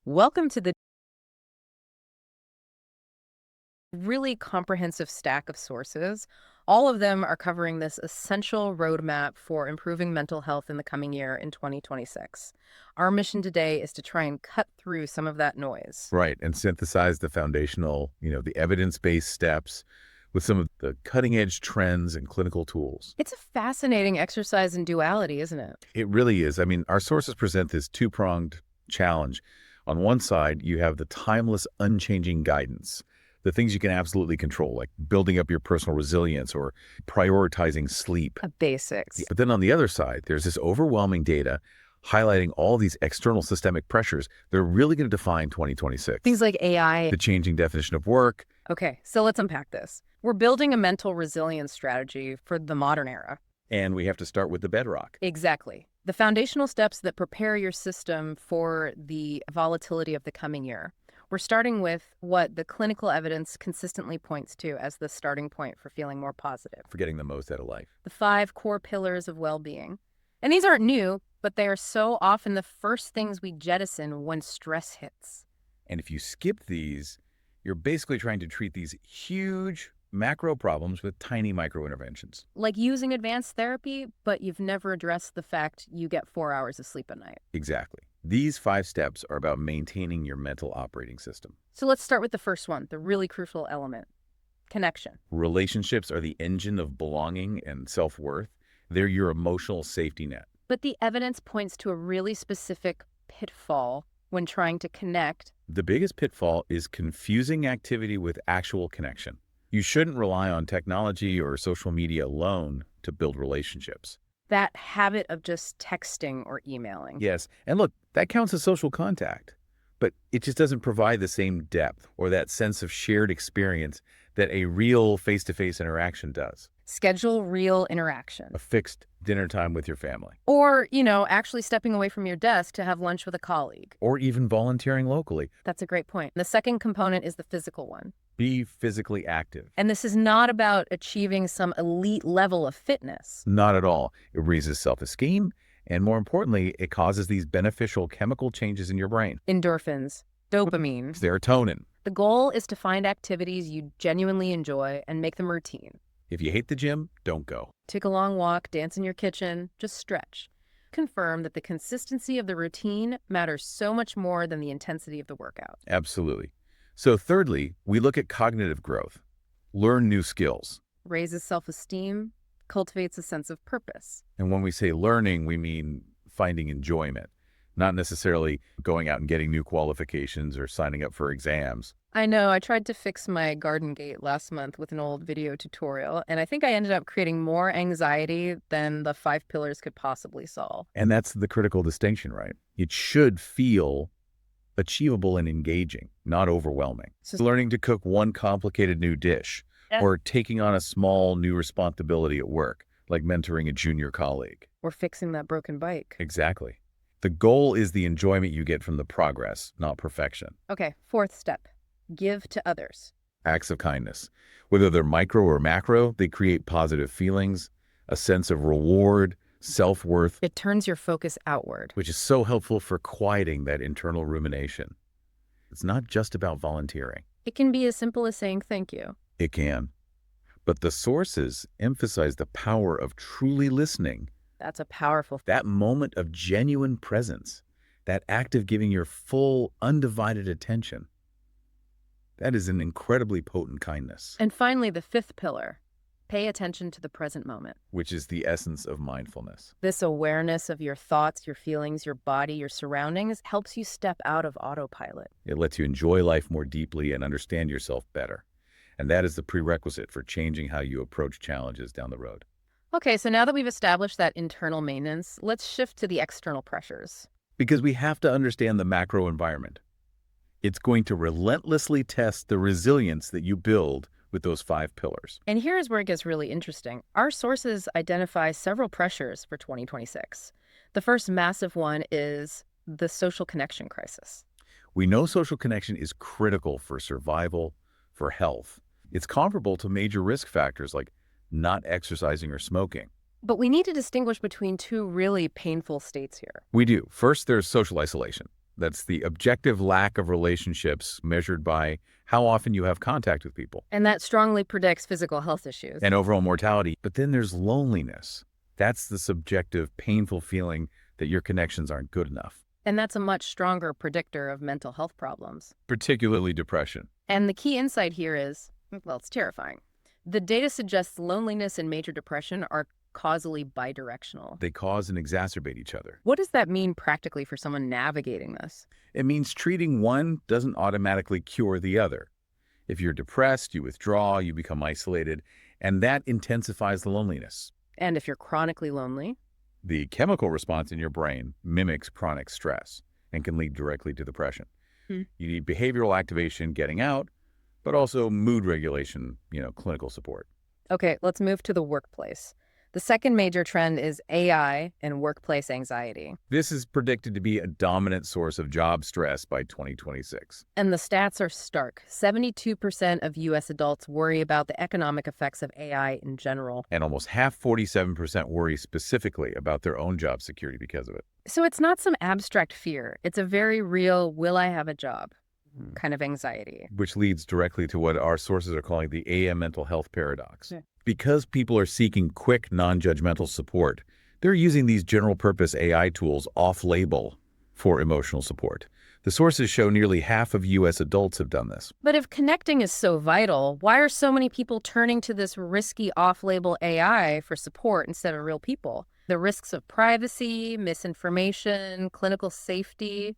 Welcome to the really comprehensive stack of sources. All of them are covering this essential roadmap for improving mental health in the coming year in 2026. Our mission today is to try and cut through some of that noise. Right, and synthesize the foundational, the evidence-based steps with some of the cutting-edge trends and clinical tools. It's a fascinating exercise in duality, isn't it? It really is. I mean, our sources present this two-pronged challenge. On one side, you have the timeless, unchanging guidance, the things you can absolutely control, like building up your personal resilience or prioritizing sleep. Basics. But then on the other side, there's this overwhelming data highlighting all these external systemic pressures that are really going to define 2026. Things like AI. The changing definition of work. Okay, so let's unpack this. We're building a mental resilience strategy for the modern era. And we have to start with the bedrock. Exactly. The foundational steps that prepare your system for the volatility of the coming year. We're starting with what the clinical evidence consistently points to as the starting point for feeling more positive. For getting the most out of life. The 5 core pillars of well-being. And these aren't new, but they are so often the first things we jettison when stress hits. And if you skip these, you're basically trying to treat these huge macro problems with tiny micro interventions. Like using advanced therapy, but you've never addressed the fact you get 4 hours of sleep a night. Exactly. These 5 steps are about maintaining your mental operating system. So let's start with the first one, the really crucial element, connection. Relationships are the engine of belonging and self-worth. They're your emotional safety net. But the evidence points to a really specific pitfall when trying to connect. The biggest pitfall is confusing activity with actual connection. You shouldn't rely on technology or social media alone to build relationships. That habit of just texting or emailing. Yes, and look, that counts as social contact, but it just doesn't provide the same depth or that sense of shared experience that a real face-to-face interaction does. Schedule real interaction. A fixed dinner time with your family. Or, actually stepping away from your desk to have lunch with a colleague. Or even volunteering locally. That's a great point. The second component is the physical one. Be physically active. And this is not about achieving some elite level of fitness. Not at all. It raises self-esteem, and more importantly, it causes these beneficial chemical changes in your brain. Endorphins, dopamine. Serotonin. The goal is to find activities you genuinely enjoy and make them routine. If you hate the gym, don't go. Take a long walk, dance in your kitchen, just stretch. Confirm that the consistency of the routine matters so much more than the intensity of the workout. Absolutely. So thirdly, we look at cognitive growth. Learn new skills. Raises self-esteem, cultivates a sense of purpose. And when we say learning, we mean finding enjoyment, not necessarily going out and getting new qualifications or signing up for exams. I know, I tried to fix my garden gate last month with an old video tutorial, and I think I ended up creating more anxiety than the 5 pillars could possibly solve. And that's the critical distinction, right? It should feel achievable and engaging, not overwhelming. So learning to cook one complicated new dish or taking on a small new responsibility at work, like mentoring a junior colleague. Or fixing that broken bike. Exactly. The goal is the enjoyment you get from the progress, not perfection. Okay, 4th step. Give to others. Acts of kindness. Whether they're micro or macro, they create positive feelings, a sense of reward, self-worth. It turns your focus outward. Which is so helpful for quieting that internal rumination. It's not just about volunteering. It can be as simple as saying thank you. It can. But the sources emphasize the power of truly listening. That's a powerful. That moment of genuine presence, that act of giving your full, undivided attention. That is an incredibly potent kindness. And finally, the 5th pillar, pay attention to the present moment. Which is the essence of mindfulness. This awareness of your thoughts, your feelings, your body, your surroundings helps you step out of autopilot. It lets you enjoy life more deeply and understand yourself better. And that is the prerequisite for changing how you approach challenges down the road. Okay, so now that we've established that internal maintenance, let's shift to the external pressures. Because we have to understand the macro environment. It's going to relentlessly test the resilience that you build with those 5 pillars. And here's where it gets really interesting. Our sources identify several pressures for 2026. The first massive one is the social connection crisis. We know social connection is critical for survival, for health. It's comparable to major risk factors like not exercising or smoking. But we need to distinguish between 2 really painful states here. We do. First, there's social isolation. That's the objective lack of relationships measured by how often you have contact with people. And that strongly predicts physical health issues. And overall mortality. But then there's loneliness. That's the subjective, painful feeling that your connections aren't good enough. And that's a much stronger predictor of mental health problems. Particularly depression. And the key insight here is, well, it's terrifying. The data suggests loneliness and major depression are causally bidirectional. They cause and exacerbate each other. What does that mean practically for someone navigating this? It means treating one doesn't automatically cure the other. If you're depressed, you withdraw, you become isolated, and that intensifies the loneliness. And if you're chronically lonely? The chemical response in your brain mimics chronic stress and can lead directly to depression. You need behavioral activation, getting out, but also mood regulation, clinical support. Okay, let's move to the workplace. The second major trend is AI and workplace anxiety. This is predicted to be a dominant source of job stress by 2026. And the stats are stark. 72% of U.S. adults worry about the economic effects of AI in general. And almost half, 47%, worry specifically about their own job security because of it. So it's not some abstract fear. It's a very real, will I have a job kind of anxiety. Which leads directly to what our sources are calling the AM mental health paradox. Yeah. Because people are seeking quick, non-judgmental support, they're using these general-purpose AI tools off-label for emotional support. The sources show nearly half of U.S. adults have done this. But if connecting is so vital, why are so many people turning to this risky off-label AI for support instead of real people? The risks of privacy, misinformation, clinical safety,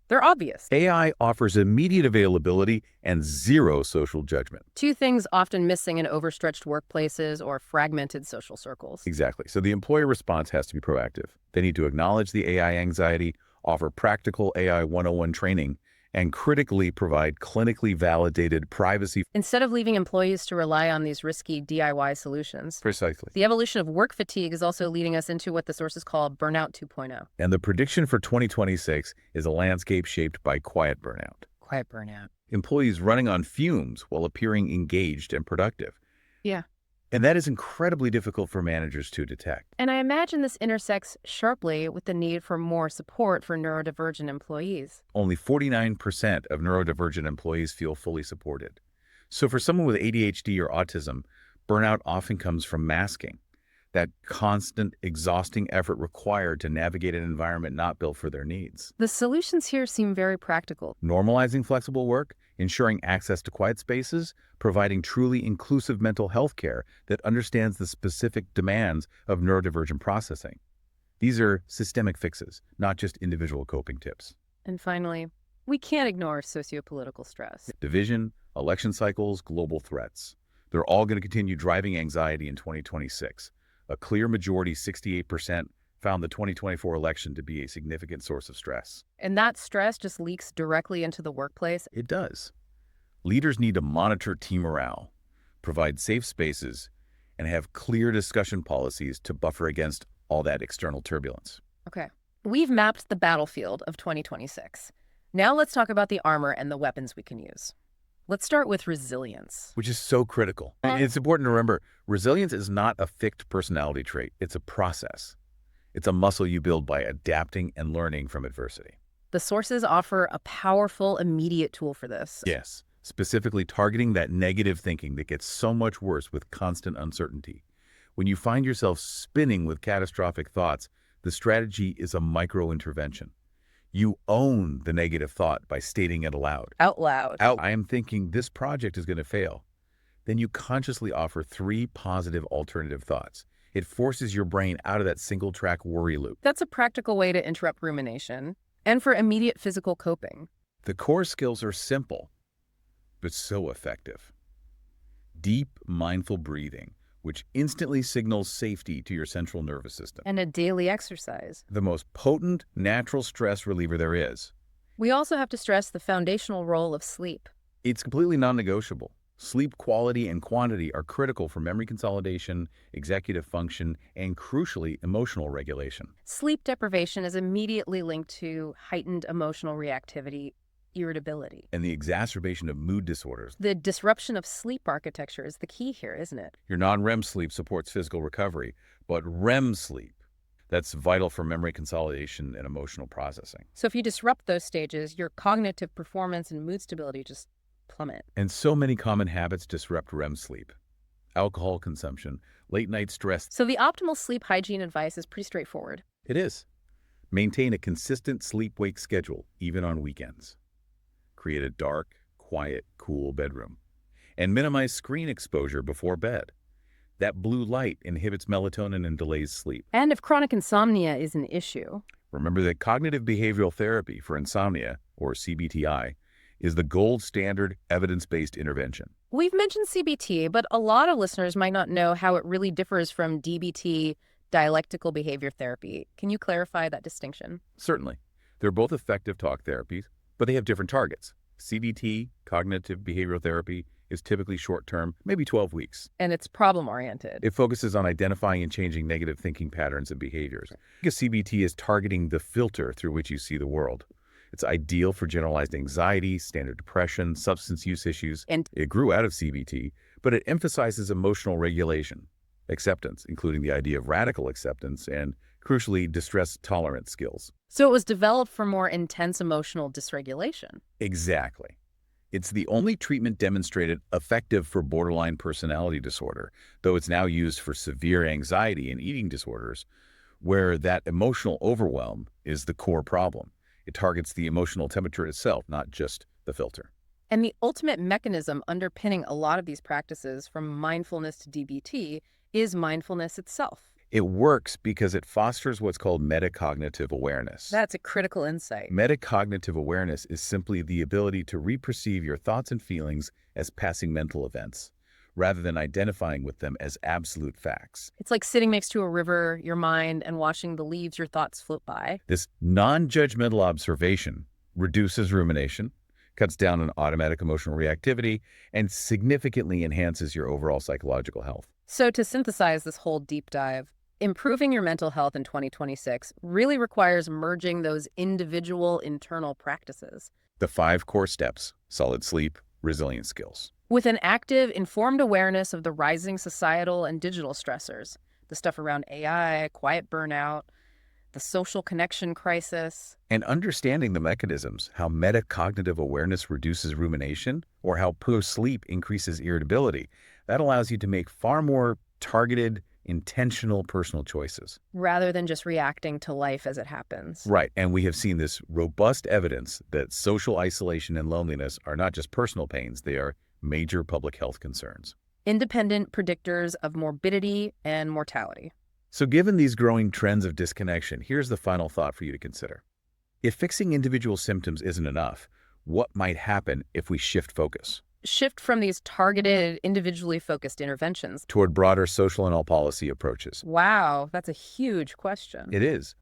they're obvious. AI offers immediate availability and zero social judgment. Two things often missing in overstretched workplaces or fragmented social circles. Exactly. So the employer response has to be proactive. They need to acknowledge the AI anxiety, offer practical AI 101 training, and critically provide clinically validated privacy. Instead of leaving employees to rely on these risky DIY solutions. Precisely. The evolution of work fatigue is also leading us into what the sources call burnout 2.0. And the prediction for 2026 is a landscape shaped by quiet burnout. Quiet burnout. Employees running on fumes while appearing engaged and productive. Yeah. And that is incredibly difficult for managers to detect. And I imagine this intersects sharply with the need for more support for neurodivergent employees. Only 49% of neurodivergent employees feel fully supported. So for someone with ADHD or autism, burnout often comes from masking, that constant, exhausting effort required to navigate an environment not built for their needs. The solutions here seem very practical. Normalizing flexible work, ensuring access to quiet spaces, providing truly inclusive mental health care that understands the specific demands of neurodivergent processing. These are systemic fixes, not just individual coping tips. And finally, we can't ignore sociopolitical stress. Division, election cycles, global threats. They're all going to continue driving anxiety in 2026. A clear majority, 68%, found the 2024 election to be a significant source of stress. And that stress just leaks directly into the workplace? It does. Leaders need to monitor team morale, provide safe spaces, and have clear discussion policies to buffer against all that external turbulence. Okay. We've mapped the battlefield of 2026. Now let's talk about the armor and the weapons we can use. Let's start with resilience. Which is so critical. It's important to remember, resilience is not a fixed personality trait. It's a process. It's a muscle you build by adapting and learning from adversity. The sources offer a powerful, immediate tool for this. Yes, specifically targeting that negative thinking that gets so much worse with constant uncertainty. When you find yourself spinning with catastrophic thoughts, the strategy is a micro-intervention. You own the negative thought by stating it aloud. Out loud. I am thinking this project is going to fail. Then you consciously offer 3 positive alternative thoughts. It forces your brain out of that single-track worry loop. That's a practical way to interrupt rumination and for immediate physical coping. The core skills are simple, but so effective. Deep, mindful breathing, which instantly signals safety to your central nervous system. And a daily exercise. The most potent, natural stress reliever there is. We also have to stress the foundational role of sleep. It's completely non-negotiable. Sleep quality and quantity are critical for memory consolidation, executive function, and crucially, emotional regulation. Sleep deprivation is immediately linked to heightened emotional reactivity, irritability. And the exacerbation of mood disorders. The disruption of sleep architecture is the key here, isn't it? Your non-REM sleep supports physical recovery, but REM sleep, That's vital for memory consolidation and emotional processing. So if you disrupt those stages, your cognitive performance and mood stability just plummet. And so many common habits disrupt REM sleep. Alcohol consumption, late night stress. So the optimal sleep hygiene advice is pretty straightforward. It is. Maintain a consistent sleep-wake schedule, even on weekends. Create a dark, quiet, cool bedroom. And minimize screen exposure before bed. That blue light inhibits melatonin and delays sleep. And if chronic insomnia is an issue, Remember that cognitive behavioral therapy for insomnia, or CBTI, is the gold standard evidence-based intervention. we've mentioned CBT, but a lot of listeners might not know how it really differs from DBT, dialectical behavior therapy. Can you clarify that distinction? Certainly, they're both effective talk therapies, but they have different targets. CBT, cognitive behavioral therapy, is typically short-term, maybe 12 weeks. And it's problem-oriented. It focuses on identifying and changing negative thinking patterns and behaviors. Because CBT is targeting the filter through which you see the world. It's ideal for generalized anxiety, standard depression, substance use issues. And It grew out of CBT, but it emphasizes emotional regulation, acceptance, including the idea of radical acceptance, and, crucially, distress tolerance skills. so it was developed for more intense emotional dysregulation. Exactly. It's the only treatment demonstrated effective for borderline personality disorder, though it's now used for severe anxiety and eating disorders, where that emotional overwhelm is the core problem. It targets the emotional temperature itself, not just the filter. And the ultimate mechanism underpinning a lot of these practices, from mindfulness to DBT, is mindfulness itself. It works because it fosters what's called metacognitive awareness. That's a critical insight. Metacognitive awareness is simply the ability to reperceive your thoughts and feelings as passing mental events, rather than identifying with them as absolute facts. It's like sitting next to a river, your mind, and watching the leaves your thoughts float by. This non-judgmental observation reduces rumination, cuts down on automatic emotional reactivity, and significantly enhances your overall psychological health. So to synthesize this whole deep dive, improving your mental health in 2026 really requires merging those individual internal practices The 5 core steps: solid sleep, resilience skills. with an active, informed awareness of the rising societal and digital stressors, the stuff around AI, quiet burnout, the social connection crisis. And understanding the mechanisms, how metacognitive awareness reduces rumination or how poor sleep increases irritability, that allows you to make far more targeted, intentional personal choices. Rather than just reacting to life as it happens. Right, and we have seen this robust evidence that social isolation and loneliness are not just personal pains, they are major public health concerns. Independent predictors of morbidity and mortality. So given these growing trends of disconnection, here's the final thought for you to consider. If fixing individual symptoms isn't enough, what might happen if we shift focus Shift from these targeted, individually focused interventions. toward broader social and all policy approaches? Wow, that's a huge question. It is.